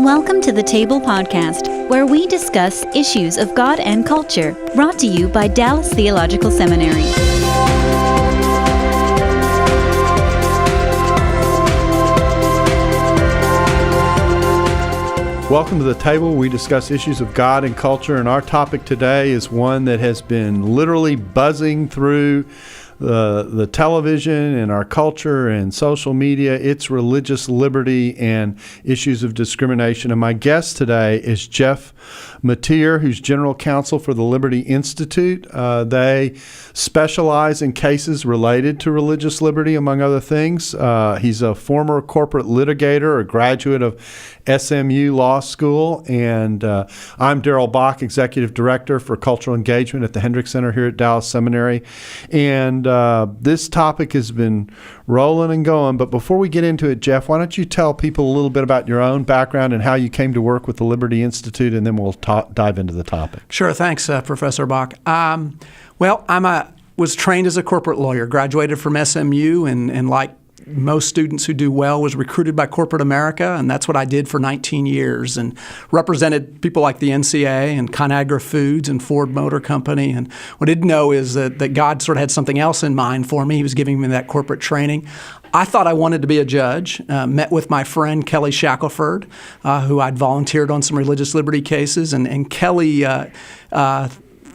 Welcome to the Table Podcast, where we discuss issues of God and culture, brought to you by Dallas Theological Seminary. Welcome to the table. We discuss issues of God and culture, and our topic today is one that has been literally buzzing through the television and our culture and social media. It's religious liberty and issues of discrimination. And my guest today is Jeff Mateer, who's General Counsel for the Liberty Institute. They specialize in cases related to religious liberty, among other things. He's a former corporate litigator, a graduate of SMU Law School, and I'm Darrell, Bock, Executive Director for Cultural Engagement at the Hendricks Center here at Dallas Seminary. And this topic has been rolling and going, but before we get into it, Jeff, why don't you tell people a little bit about your own background and how you came to work with the Liberty Institute, and then we'll dive into the topic. Sure. Thanks, Professor Bock. Well, was trained as a corporate lawyer, graduated from SMU, and like most students who do well, was recruited by corporate America, and that's what I did for 19 years, and represented people like the NCA and ConAgra Foods and Ford Motor Company. And what I didn't know is that God sort of had something else in mind for me. He was giving me that corporate training. I thought I wanted to be a judge, met with my friend Kelly Shackelford, who I'd volunteered on some religious liberty cases, and Kelly,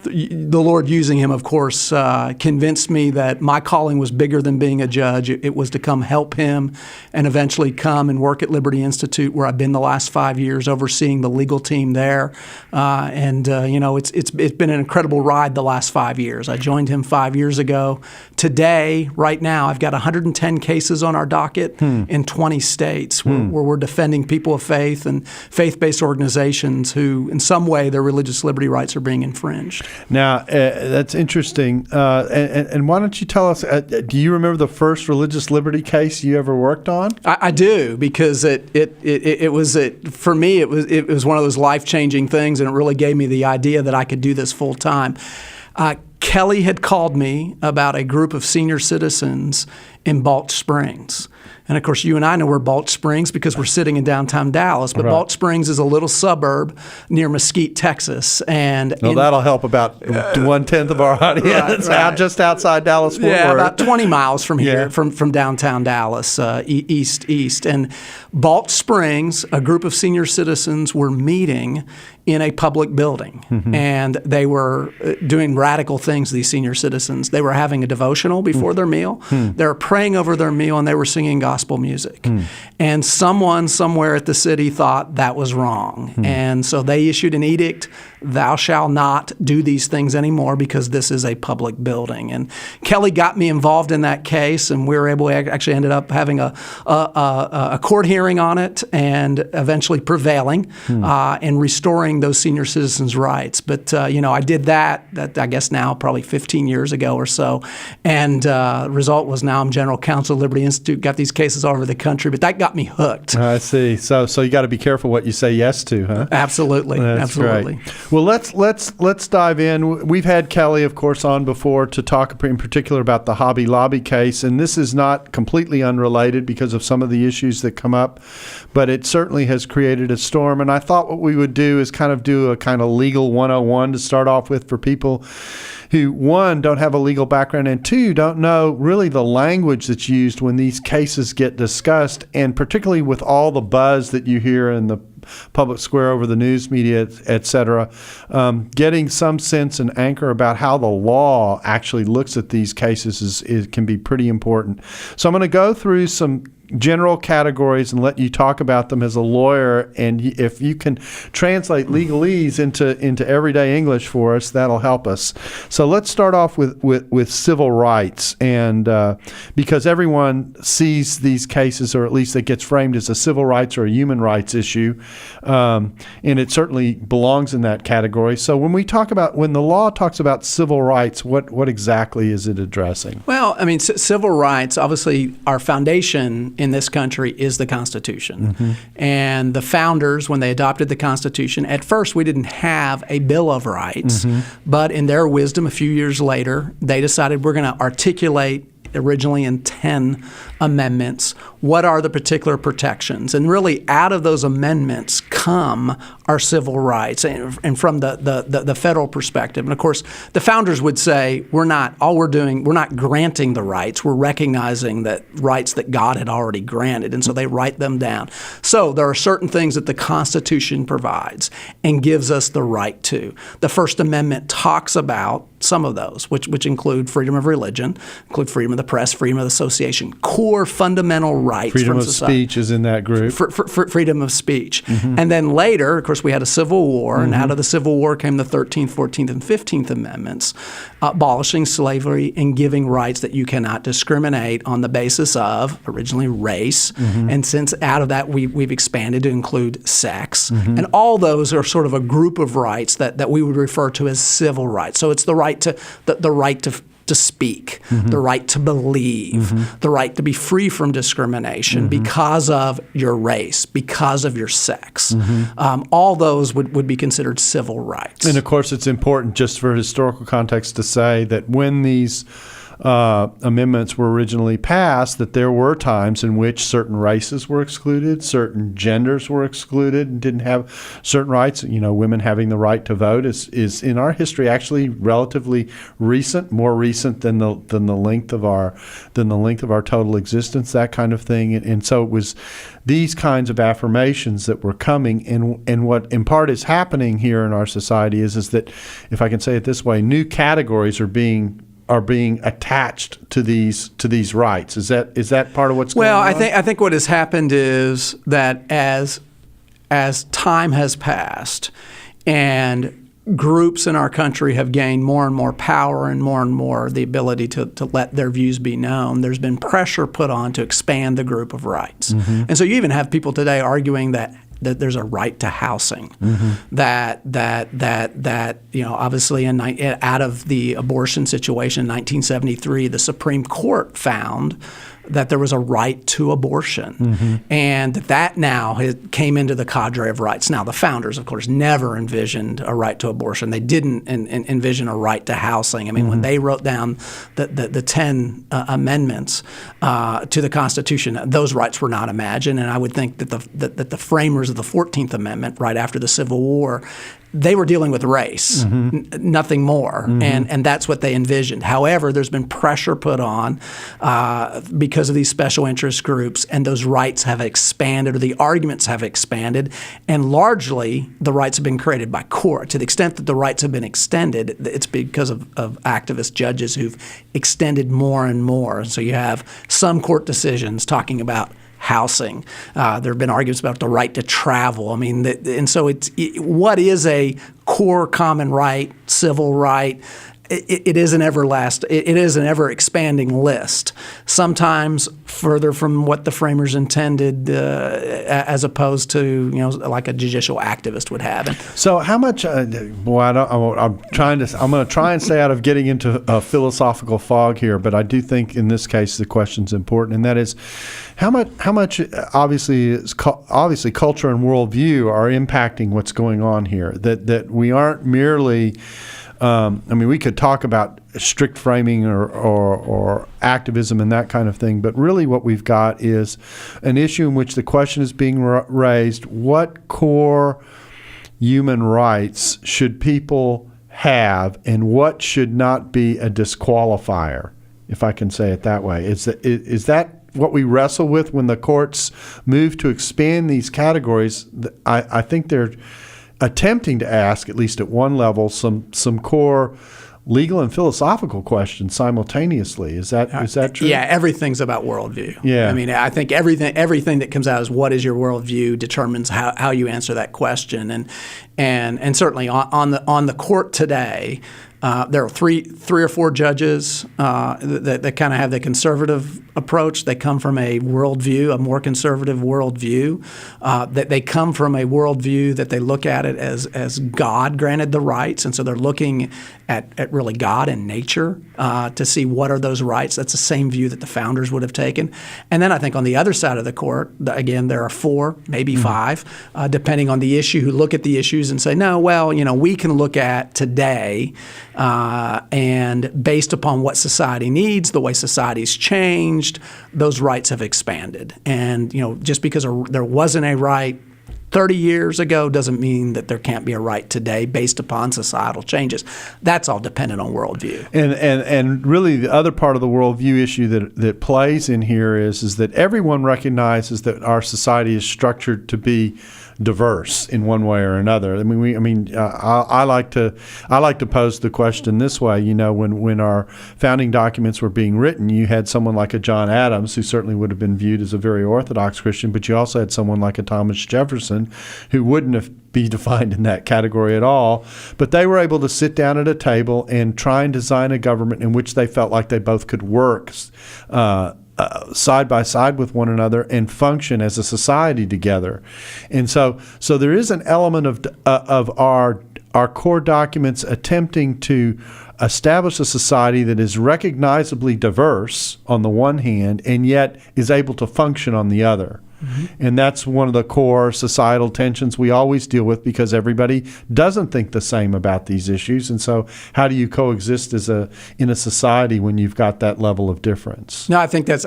the Lord using him, of course, convinced me that my calling was bigger than being a judge. It was to come help him and eventually come and work at Liberty Institute, where I've been the last 5 years, overseeing the legal team there. It's been an incredible ride the last 5 years. I joined him 5 years ago. Today, right now, I've got 110 cases on our docket in 20 states where we're defending people of faith and faith-based organizations who, in some way, their religious liberty rights are being infringed. Now, that's interesting. And why don't you tell us, do you remember the first religious liberty case you ever worked on? I do, because it was for me, it was one of those life-changing things, and it really gave me the idea that I could do this full time. Kelly had called me about a group of senior citizens in Balch Springs. And, of course, you and I know where Balch Springs, because we're sitting in downtown Dallas. But right. Balch Springs is a little suburb near Mesquite, Texas. That'll help about 1/10 of our audience, right. Just outside Dallas, Fort Worth. Yeah, about 20 miles from here, from downtown Dallas, east. And Balch Springs, a group of senior citizens were meeting in a public building. Mm-hmm. And they were doing radical things, these senior citizens. They were having a devotional before their meal. They were praying over their meal, and they were singing gospel music. And someone somewhere at the city thought that was wrong. And so they issued an edict, thou shalt not do these things anymore, because this is a public building. And Kelly got me involved in that case, and we were able to actually ended up having a court hearing on it, and eventually prevailing and restoring those senior citizens' rights. But, I did that, I guess now probably 15 years ago or so. And the result was now I'm General Counsel of Liberty Institute, got these cases all over the country, but that got me hooked. I see. So you got to be careful what you say yes to, huh? Absolutely. That's absolutely. Great. Well, let's dive in. We've had Kelly, of course, on before to talk in particular about the Hobby Lobby case, and this is not completely unrelated because of some of the issues that come up, but it certainly has created a storm. And I thought what we would do is kind of do a kind of legal 101 to start off with for people who, one, don't have a legal background, and two, don't know really the language that's used when these cases get discussed, and particularly with all the buzz that you hear in the public square over the news media, et cetera, getting some sense and anchor about how the law actually looks at these cases can be pretty important. So I'm going to go through some general categories and let you talk about them as a lawyer, and if you can translate legalese into everyday English for us, that'll help us. So let's start off with civil rights, and because everyone sees these cases, or at least it gets framed as a civil rights or a human rights issue, and it certainly belongs in that category. So when the law talks about civil rights, what exactly is it addressing? Well, I mean, civil rights, obviously, our foundation in this country is the Constitution. Mm-hmm. And the founders, when they adopted the Constitution, at first we didn't have a Bill of Rights, but in their wisdom, a few years later, they decided we're going to articulate originally in 10 amendments, what are the particular protections? And really, out of those amendments become our civil rights, and from the federal perspective. And of course, the founders would say we're not granting the rights, we're recognizing that rights that God had already granted, and so they write them down. So there are certain things that the Constitution provides and gives us the right to. The First Amendment talks about some of those, which include freedom of religion, include freedom of the press, freedom of association, core fundamental rights freedom from of society. Speech is in that group. Freedom of speech. And then later, of course, we had a Civil War, and out of the Civil War came the 13th, 14th, and 15th Amendments, abolishing slavery and giving rights that you cannot discriminate on the basis of, originally, race. And since out of that we've expanded to include sex. And all those are sort of a group of rights that we would refer to as civil rights. So it's the right to speak, the right to believe, the right to be free from discrimination because of your race, because of your sex. All those would be considered civil rights. And of course, it's important just for historical context to say that when these amendments were originally passed, that there were times in which certain races were excluded, certain genders were excluded, and didn't have certain rights. Women having the right to vote is in our history actually relatively recent, more recent than the length of our total existence, that kind of thing. And so it was these kinds of affirmations that were coming, and what in part is happening here in our society is that, if I can say it this way, new categories are being attached to these rights. Is that part of what's going on? Well, I think what has happened is that as time has passed and groups in our country have gained more and more power and more the ability to let their views be known, there's been pressure put on to expand the group of rights. And so you even have people today arguing that there's a right to housing, that obviously out of the abortion situation in 1973, the Supreme Court found that there was a right to abortion, and that now came into the cadre of rights. Now, the founders, of course, never envisioned a right to abortion. They didn't envision a right to housing. I mean, when they wrote down the 10 amendments to the Constitution, those rights were not imagined. And I would think that the framers of the 14th Amendment, right after the Civil War, they were dealing with race, nothing more, and that's what they envisioned. However, there's been pressure put on because of these special interest groups, and those rights have expanded, or the arguments have expanded, and largely the rights have been created by court. To the extent that the rights have been extended, it's because of activist judges who've extended more and more. So you have some court decisions talking about housing. There have been arguments about the right to travel. I mean, and so what is a core common right, civil right? It is an ever expanding list. Sometimes further from what the framers intended, as opposed to like a judicial activist would have. And so, how much? I'm going to try and stay out of getting into a philosophical fog here, but I do think in this case the question's important, and that is, how much? Obviously, culture and worldview are impacting what's going on here. That we aren't merely. We could talk about strict framing or activism and that kind of thing, but really what we've got is an issue in which the question is being raised: what core human rights should people have, and what should not be a disqualifier, if I can say it that way? Is that what we wrestle with when the courts move to expand these categories? I think they're attempting to ask, at least at one level, some core legal and philosophical questions simultaneously. Is that true? Yeah, everything's about worldview. Yeah. I mean, I think everything that comes out is what is your worldview determines how you answer that question. And certainly on the court today, there are three or four judges that kind of have the conservative approach. They come from a worldview, a more conservative worldview. That they come from a worldview that they look at it as God granted the rights, and so they're looking at really God and nature to see what are those rights. That's the same view that the founders would have taken. And then I think on the other side of the court, again, there are four, maybe five, depending on the issue, who look at the issues and say, no, well, we can look at today. And based upon what society needs, the way society's changed, those rights have expanded. And just because there wasn't a right 30 years ago doesn't mean that there can't be a right today based upon societal changes. That's all dependent on worldview. And really the other part of the worldview issue that plays in here is that everyone recognizes that our society is structured to be diverse in one way or another. I like to pose the question this way. When our founding documents were being written, you had someone like a John Adams, who certainly would have been viewed as a very orthodox Christian, but you also had someone like a Thomas Jefferson, who wouldn't be defined in that category at all. But they were able to sit down at a table and try and design a government in which they felt like they both could work side by side with one another and function as a society together. And so there is an element of our core documents attempting to establish a society that is recognizably diverse on the one hand and yet is able to function on the other. Mm-hmm. And that's one of the core societal tensions we always deal with, because everybody doesn't think the same about these issues. And so how do you coexist in a society when you've got that level of difference? No, I think that's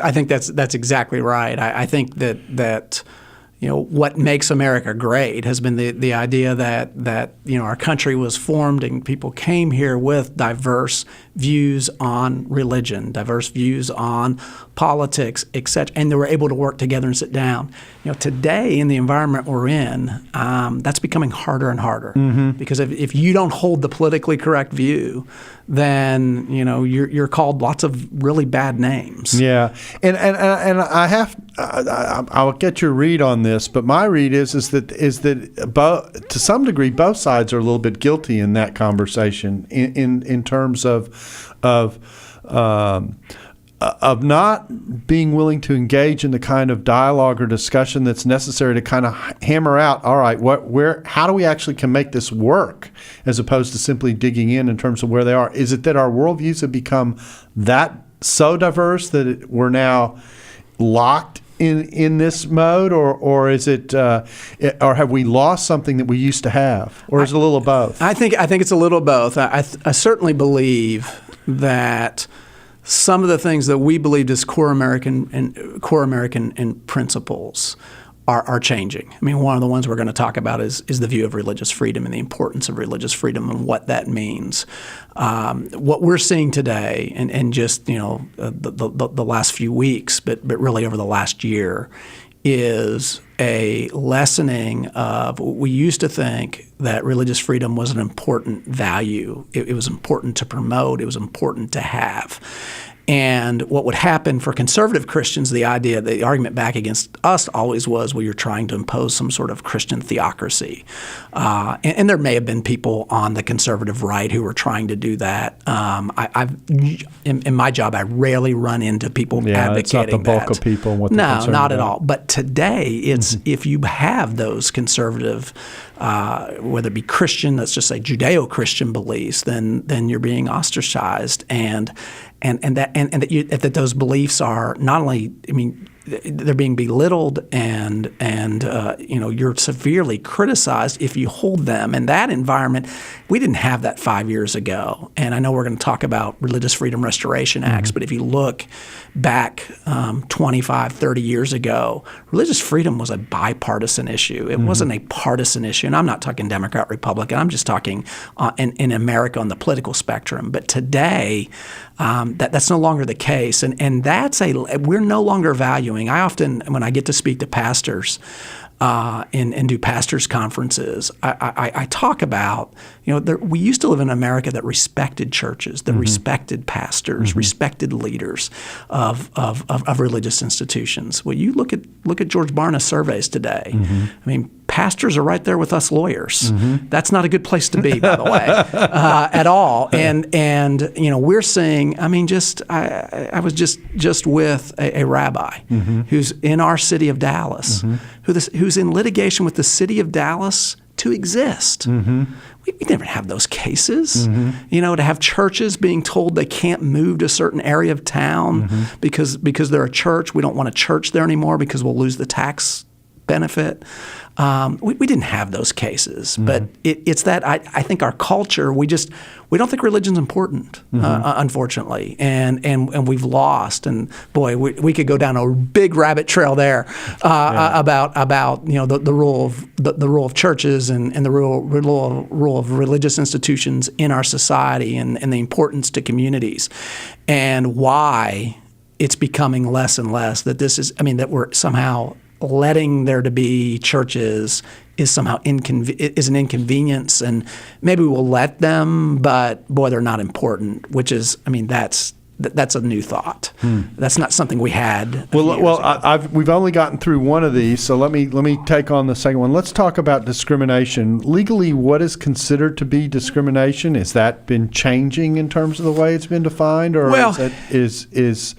exactly right. I think that what makes America great has been the idea that our country was formed and people came here with diverse views on religion, diverse views on politics, etc., and they were able to work together and sit down. Today in the environment we're in, that's becoming harder and harder, mm-hmm. because if you don't hold the politically correct view, then you're called lots of really bad names. Yeah, and I'll get your read on this, but my read is that to some degree both sides are a little bit guilty in that conversation in terms of not being willing to engage in the kind of dialogue or discussion that's necessary to kind of hammer out, all right, how do we actually can make this work, as opposed to simply digging in terms of where they are. Is it that our worldviews have become that so diverse that we're now locked in this mode, or is it, or have we lost something that we used to have, or is it a little of both? I think it's a little of both. I certainly believe that some of the things that we believed as core American principles are changing. I mean, one of the ones we're going to talk about is the view of religious freedom and the importance of religious freedom and what that means. What we're seeing today, and just the last few weeks, but really over the last year, is a lessening of what we used to think that religious freedom was an important value. It was important to promote. It was important to have. And what would happen for conservative Christians, the argument back against us always was, well, you're trying to impose some sort of Christian theocracy. And there may have been people on the conservative right who were trying to do that. In my job, I rarely run into people advocating that. It's not the bulk of people. What they're concerned not about. At all. But today, it's if you have those conservative, whether it be Christian, let's just say Judeo-Christian beliefs, then you're being ostracized, and that those beliefs are not only, they're being belittled and you're severely criticized if you hold them. In that environment, we didn't have that 5 years ago. And I know we're going to talk about Religious Freedom Restoration Acts, but if you look back 25, 30 years ago, religious freedom was a bipartisan issue. It wasn't a partisan issue. And I'm not talking Democrat, Republican. I'm just talking in America on the political spectrum. But today, that's no longer the case. And we're no longer valuing. I often, when I get to speak to pastors and do pastors' conferences, I talk about, we used to live in America that respected churches, that respected pastors, respected leaders of religious institutions. Well, you look at George Barna's surveys today. Pastors are right there with us lawyers. That's not a good place to be, by the way, at all. And we're seeing. I was just with a rabbi who's in our city of Dallas, who's in litigation with the city of Dallas to exist. We never have those cases. To have churches being told they can't move to a certain area of town because they're a church. We don't want a church there anymore because we'll lose the tax benefit. We didn't have those cases, but it's that I think our culture, we don't think religion's important, unfortunately, and we've lost. And boy, we could go down a big rabbit trail there about the role of churches and the role of religious institutions in our society and the importance to communities, and why it's becoming less and less that that we're somehow letting there to be churches is somehow is an inconvenience, and maybe we'll let them, but boy, they're not important. Which is, that's a new thought. That's not something we had. We've only gotten through one of these, so let me take on the second one. Let's talk about discrimination. Legally, what is considered to be discrimination? Has that been changing in terms of the way it's been defined, or is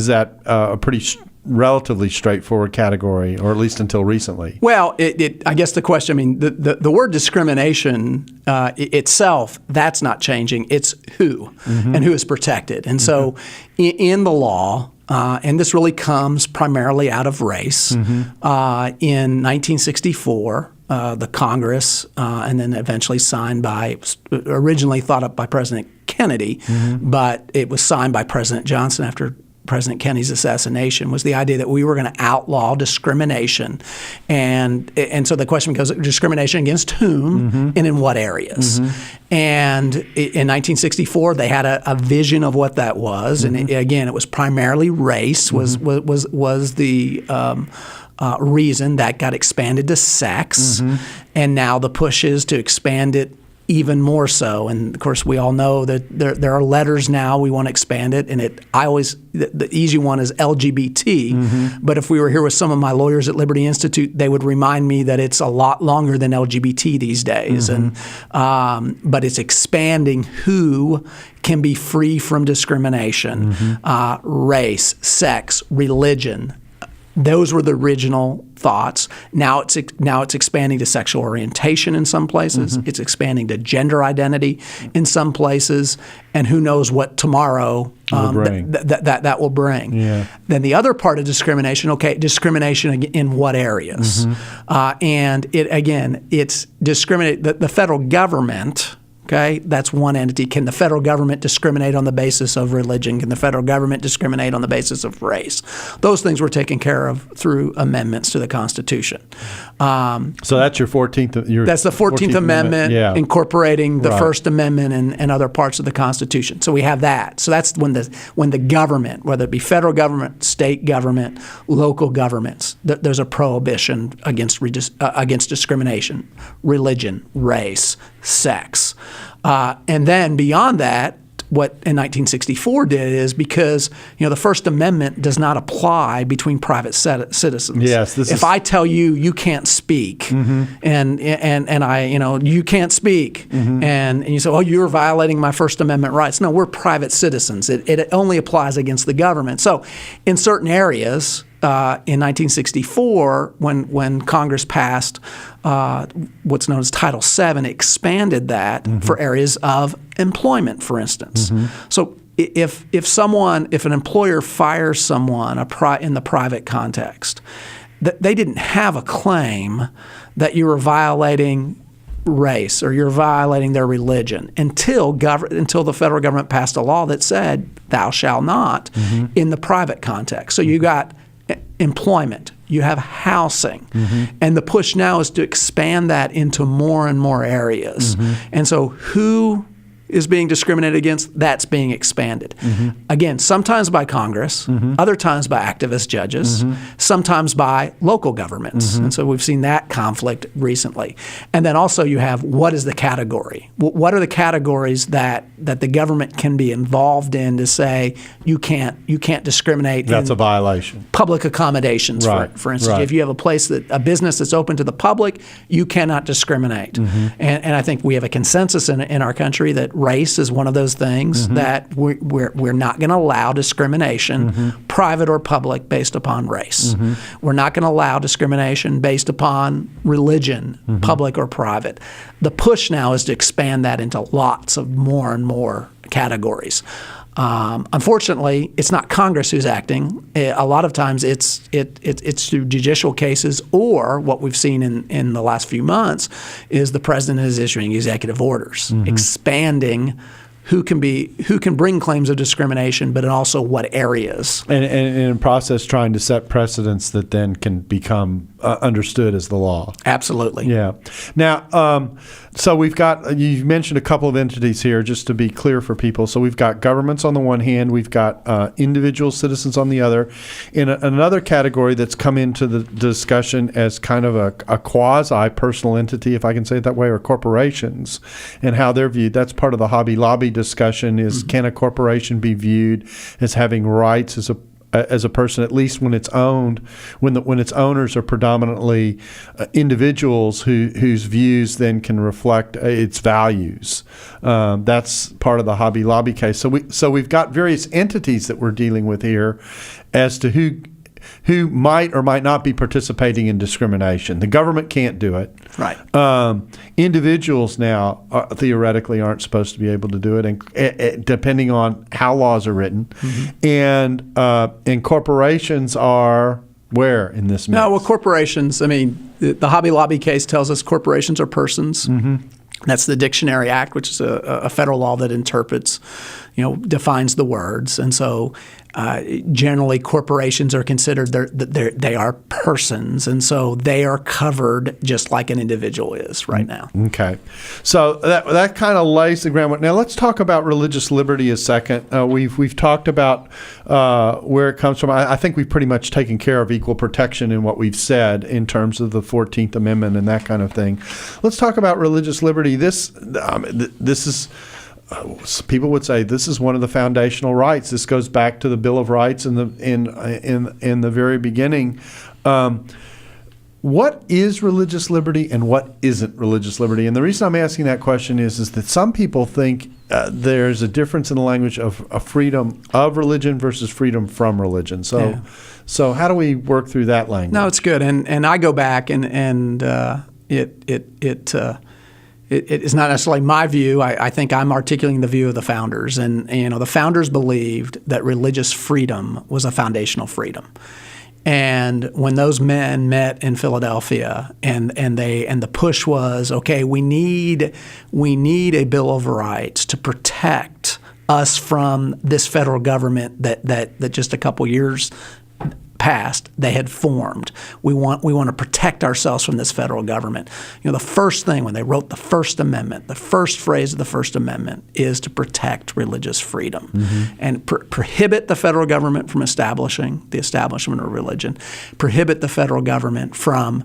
that a pretty relatively straightforward category, or at least until recently? Well, I guess the question, the word discrimination itself, that's not changing. It's who and who is protected. And so in the law, and this really comes primarily out of race, in 1964, the Congress, and then eventually originally thought up by President Kennedy, but it was signed by President Johnson after President Kennedy's assassination, was the idea that we were going to outlaw discrimination. And so the question becomes, discrimination against whom and in what areas? And in 1964, they had a vision of what that was. And again, it was primarily race was the reason that got expanded to sex. And now the push is to expand it even more so. And of course, we all know that there are letters now. We want to expand it, and the easy one is LGBT. But if we were here with some of my lawyers at Liberty Institute, they would remind me that it's a lot longer than LGBT these days. And but it's expanding who can be free from discrimination, race, sex, religion. Those were the original thoughts. Now it's expanding to sexual orientation in some places. It's expanding to gender identity in some places, and who knows what tomorrow that will bring. Yeah. Then the other part of discrimination. Discrimination in what areas? And it's discriminate. The federal government. Okay, that's one entity. Can the federal government discriminate on the basis of religion? Can the federal government discriminate on the basis of race? Those things were taken care of through amendments to the Constitution. So that's your 14th. That's the 14th Amendment, incorporating the First Amendment and other parts of the Constitution. So we have that. So that's when the government, whether it be federal government, state government, local governments, there's a prohibition against discrimination, religion, race, sex. And then beyond that, what in 1964 did is, because the First Amendment does not apply between private citizens. Yes, if I tell you can't speak, and I you can't speak, and you say, you're violating my First Amendment rights. No, we're private citizens. It only applies against the government. So in certain areas. In 1964, when Congress passed what's known as Title VII, it expanded that for areas of employment, for instance. So if an employer fires someone in the private context, they didn't have a claim that you were violating race or you're violating their religion until the federal government passed a law that said thou shalt not in the private context. So you got employment, you have housing, and the push now is to expand that into more and more areas. And so who is being discriminated against, that's being expanded. Again, sometimes by Congress, other times by activist judges, sometimes by local governments. And so we've seen that conflict recently. And then also you have, what is the category? What are the categories that the government can be involved in to say you can't discriminate? That's a violation. Public accommodations, for instance. If you have a business that's open to the public, you cannot discriminate. And I think we have a consensus in our country that race is one of those things that we're not going to allow discrimination, private or public, based upon race. We're not going to allow discrimination based upon religion, public or private. The push now is to expand that into lots of more and more categories. Unfortunately, it's not Congress who's acting. A lot of times it's through judicial cases, or what we've seen in the last few months is the president is issuing executive orders, expanding who can bring claims of discrimination, but in also what areas. And in the process, trying to set precedents that then can become understood as the law. Absolutely. Yeah. Now, so we've got, you mentioned a couple of entities here, just to be clear for people. So we've got governments on the one hand, we've got individual citizens on the other. In another category that's come into the discussion as kind of a quasi-personal entity, if I can say it that way, or corporations, and how they're viewed. That's part of the Hobby Lobby discussion is, can a corporation be viewed as having rights as a person, at least when it's owned, when its owners are predominantly individuals whose views then can reflect its values. That's part of the Hobby Lobby case. So we've got various entities that we're dealing with here as to who might or might not be participating in discrimination. The government can't do it. Right. Individuals now theoretically aren't supposed to be able to do it, and depending on how laws are written. And corporations are where in this mix? No, well, corporations, I mean, the Hobby Lobby case tells us corporations are persons. That's the Dictionary Act, which is a federal law that interprets, defines the words. And so generally corporations are considered, they are persons. And so they are covered just like an individual is right now. Okay. So that kind of lays the groundwork. Now let's talk about religious liberty a second. We've talked about where it comes from. I think we've pretty much taken care of equal protection in what we've said in terms of the 14th Amendment and that kind of thing. Let's talk about religious liberty. This is, people would say, this is one of the foundational rights. This goes back to the Bill of Rights in the very beginning. What is religious liberty and what isn't religious liberty? And the reason I'm asking that question is that some people think there's a difference in the language of freedom of religion versus freedom from religion. So how do we work through that language? No, it's good. And I go back and it is not necessarily my view. I think I'm articulating the view of the founders. And the founders believed that religious freedom was a foundational freedom. And when those men met in Philadelphia, and the push was, okay, we need a Bill of Rights to protect us from this federal government that just a couple years past they had formed. We want to protect ourselves from this federal government. The first thing when they wrote the First Amendment, the first phrase of the First Amendment is to protect religious freedom and prohibit the federal government from establishing the establishment of religion, prohibit the federal government from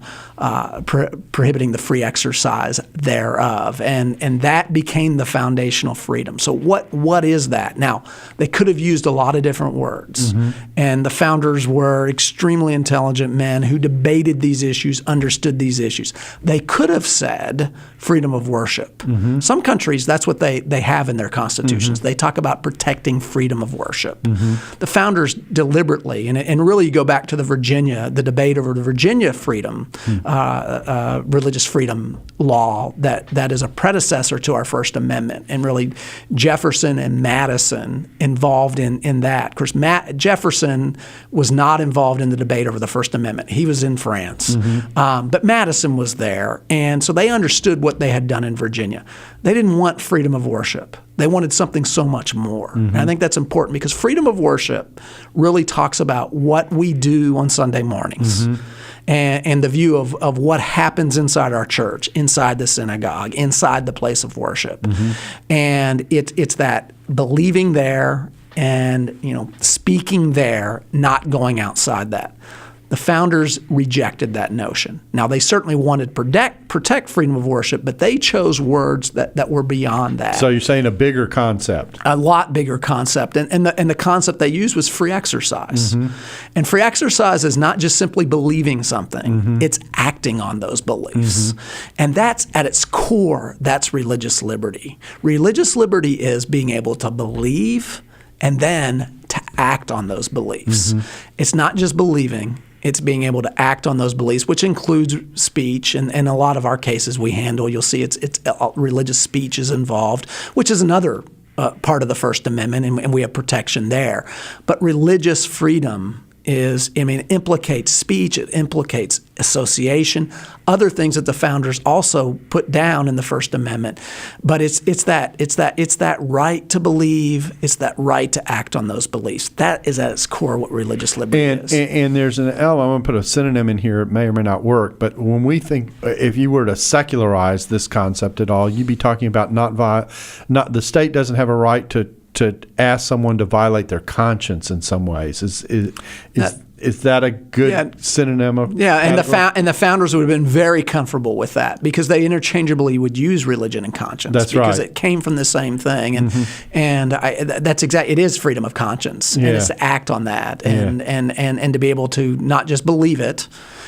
prohibiting the free exercise thereof, and that became the foundational freedom. So what is that? Now, they could have used a lot of different words, and the founders were extremely intelligent men who debated these issues, understood these issues. They could have said freedom of worship. Some countries, that's what they have in their constitutions. They talk about protecting freedom of worship. The founders deliberately, and really you go back to the debate over the Virginia freedom, religious freedom law that is a predecessor to our First Amendment, and really Jefferson and Madison involved in that. Of course, Jefferson was not involved in the debate over the First Amendment. He was in France. But Madison was there, and so they understood what they had done in Virginia. They didn't want freedom of worship. They wanted something so much more. And I think that's important because freedom of worship really talks about what we do on Sunday mornings. And the view of what happens inside our church, inside the synagogue, inside the place of worship. And it's that believing there and speaking there, not going outside that. The founders rejected that notion. Now, they certainly wanted to protect freedom of worship, but they chose words that were beyond that. So you're saying a bigger concept. A lot bigger concept. And the concept they used was free exercise. And free exercise is not just simply believing something. It's acting on those beliefs. And that's, at its core, that's religious liberty. Religious liberty is being able to believe and then to act on those beliefs. It's not just believing. It's being able to act on those beliefs, which includes speech. And a lot of our cases we handle, you'll see it's religious speech is involved, which is another part of the First Amendment, and we have protection there. But religious freedom implicates speech, it implicates association, other things that the founders also put down in the First Amendment. But it's that right to believe, it's that right to act on those beliefs. That is at its core what religious liberty is. And there's an element, I'm going to put a synonym in here, it may or may not work, but when we think, if you were to secularize this concept at all, you'd be talking about not the state doesn't have a right to ask someone to violate their conscience in some ways. Is that a good synonym of? Yeah, and the founders would have been very comfortable with that because they interchangeably would use religion and conscience. That's because right. It came from the same thing, and that's exactly it is freedom of conscience, and it's to act on that, and to be able to not just believe it.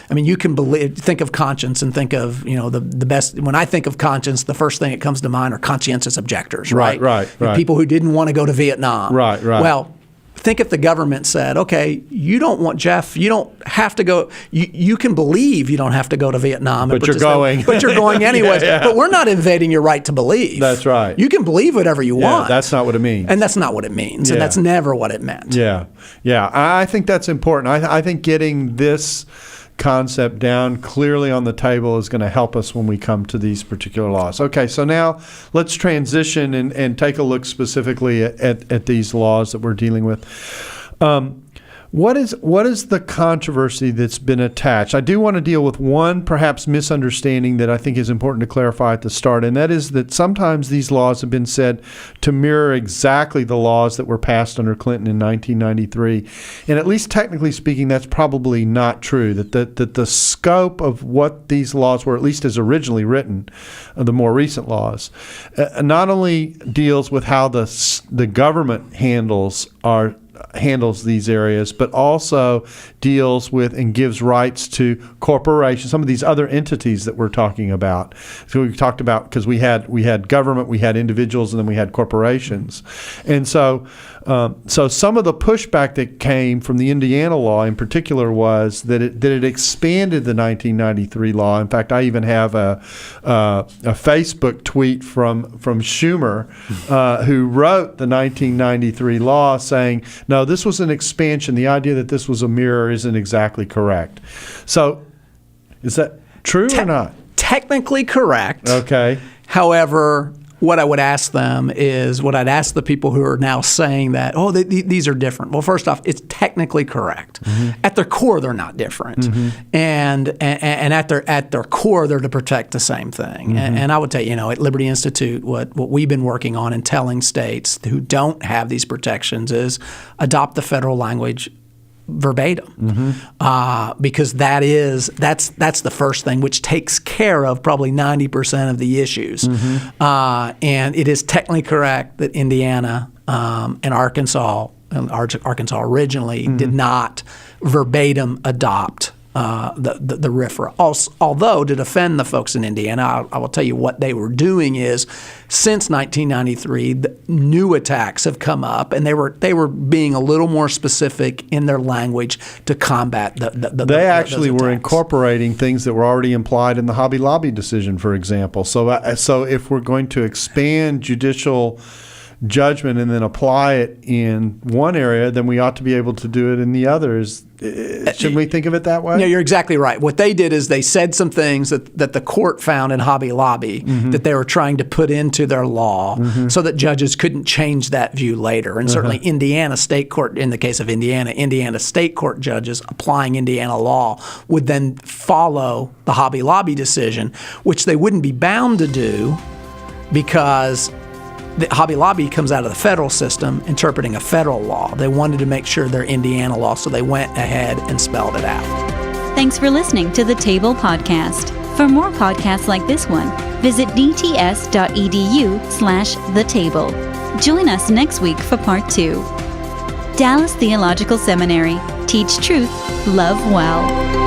I mean, you can think of conscience and think of, the best. When I think of conscience, the first thing that comes to mind are conscientious objectors, right? Right. People who didn't want to go to Vietnam. Right. Well, think if the government said, okay, you don't want Jeff, you don't have to go, you can believe you don't have to go to Vietnam. But you're going. But you're going anyways. But we're not invading your right to believe. That's right. You can believe whatever you want. That's not what it means. And that's not what it means. And that's never what it meant. Yeah. I think that's important. I think getting this concept down clearly on the table is going to help us when we come to these particular laws. Okay, so now let's transition and take a look specifically at these laws that we're dealing with. What is the controversy that's been attached? I do want to deal with one perhaps misunderstanding that I think is important to clarify at the start, and that is that sometimes these laws have been said to mirror exactly the laws that were passed under Clinton in 1993. And at least technically speaking, that's probably not true, that the scope of what these laws were, at least as originally written, the more recent laws, not only deals with how the government handles these areas, but also deals with and gives rights to corporations, some of these other entities that we're talking about. So we talked about, because we had government, we had individuals, and then we had corporations. And so some of the pushback that came from the Indiana law in particular was that it expanded the 1993 law. In fact, I even have a Facebook tweet from Schumer, who wrote the 1993 law saying, no, this was an expansion. The idea that this was a mirror isn't exactly correct. So is that true or not? Technically correct. Okay. However, what I would ask them is what I'd ask the people who are now saying that, these are different. Well, first off, it's technically correct. At their core, they're not different. And at their core, they're to protect the same thing. And I would tell you, at Liberty Institute, what we've been working on and telling states who don't have these protections is adopt the federal language verbatim, because that's the first thing, which takes care of probably 90% of the issues. And it is technically correct that Indiana and Arkansas originally did not verbatim adopt the RFRA. Although, to defend the folks in Indiana, I will tell you what they were doing is, since 1993, the new attacks have come up, and they were being a little more specific in their language to combat They actually were incorporating things that were already implied in the Hobby Lobby decision, for example. So if we're going to expand judicial judgment and then apply it in one area, then we ought to be able to do it in the others. Shouldn't we think of it that way? No, you're exactly right. What they did is they said some things that the court found in Hobby Lobby that they were trying to put into their law so that judges couldn't change that view later. And certainly Indiana State Court, in the case of Indiana State Court judges applying Indiana law would then follow the Hobby Lobby decision, which they wouldn't be bound to do because the Hobby Lobby comes out of the federal system interpreting a federal law. They wanted to make sure they're Indiana law, so they went ahead and spelled it out. Thanks for listening to the Table Podcast. For more podcasts like this one, visit dts.edu/thetable. Join us next week for part 2. Dallas Theological Seminary. Teach truth, love well.